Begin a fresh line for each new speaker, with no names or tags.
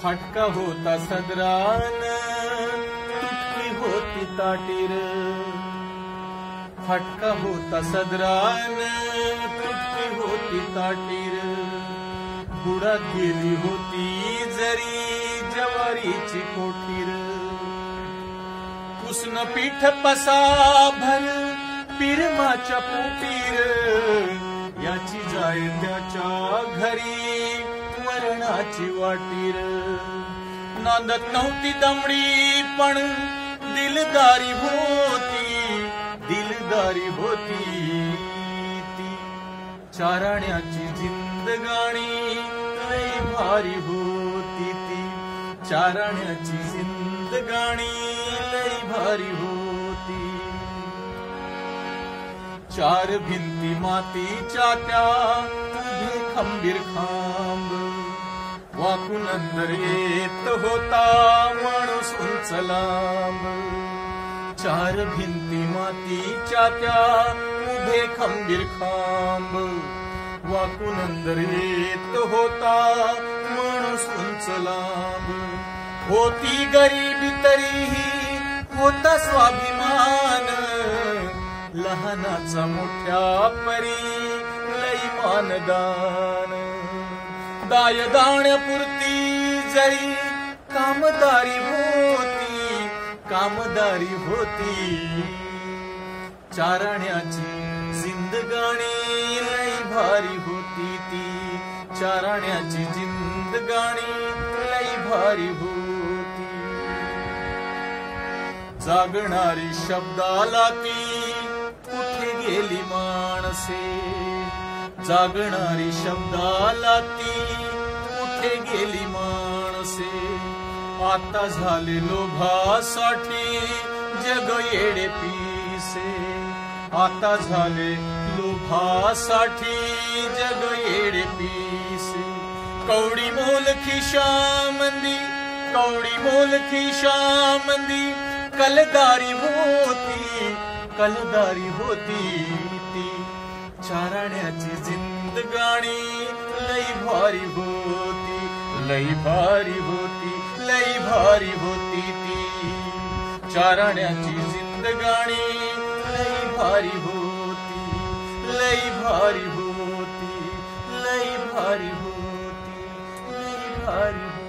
फाटका होता सदरान तुटकी होती ताटीर, फाटका होता सदरान तुटकी होती ताटीर, बुडात गेली होती जरी जवारीची कोठीर, पुसन पीठ पसाभर पिरमाच्या पोटीर, याची जाय त्याच्या घरी मरणाची वाटीर, नांदत नव्हती दमडी पण दिलदारी होती, दिलदारी होती ती, चाराण्याची जिंदगाणी लई भारी होती ती, चाराण्याची जिंदगाणी लई भारी होती, चार भिंती मातीच्या त्या उभे खंबीर खांब, वाकून अंदर येत होता माणूस उंच लांब, चार भिंती मातीच्या त्या उभे खंबीर खांब, वाकून अंदर येत होता माणूस उंच लांब, होती गरिबी तरीही होता स्वाभिमान, लहानाचा मोठ्या परी लई मानदान, दायदाण्यापुरती जरी कामदारी होती, कामदारी होती, चाराण्याची जिंदगाणी लई भारी होती ती, चाराण्याची जिंदगाणी लई भारी होती, जागणारी शब्दाला ती कुठे गेली माणसे, जागणारी शब्दाला ती कुठे गेली माणसे, आता झाले लोभासाठी जग येडे पिसे, आता झाले लोभासाठी जग येडे पिसे, कवडी मोल खिशामंदी, कवडी मोल खिशामंदी कलदारी होती, कलदारी होती ती, चाराण्याची जिंदगाणी लई भारी होती, लई भारी होती, लई भारी होती ती, चाराण्याची जिंदगाणी लई भारी होती, लई भारी होती, लई भारी होती, लई भारी होती.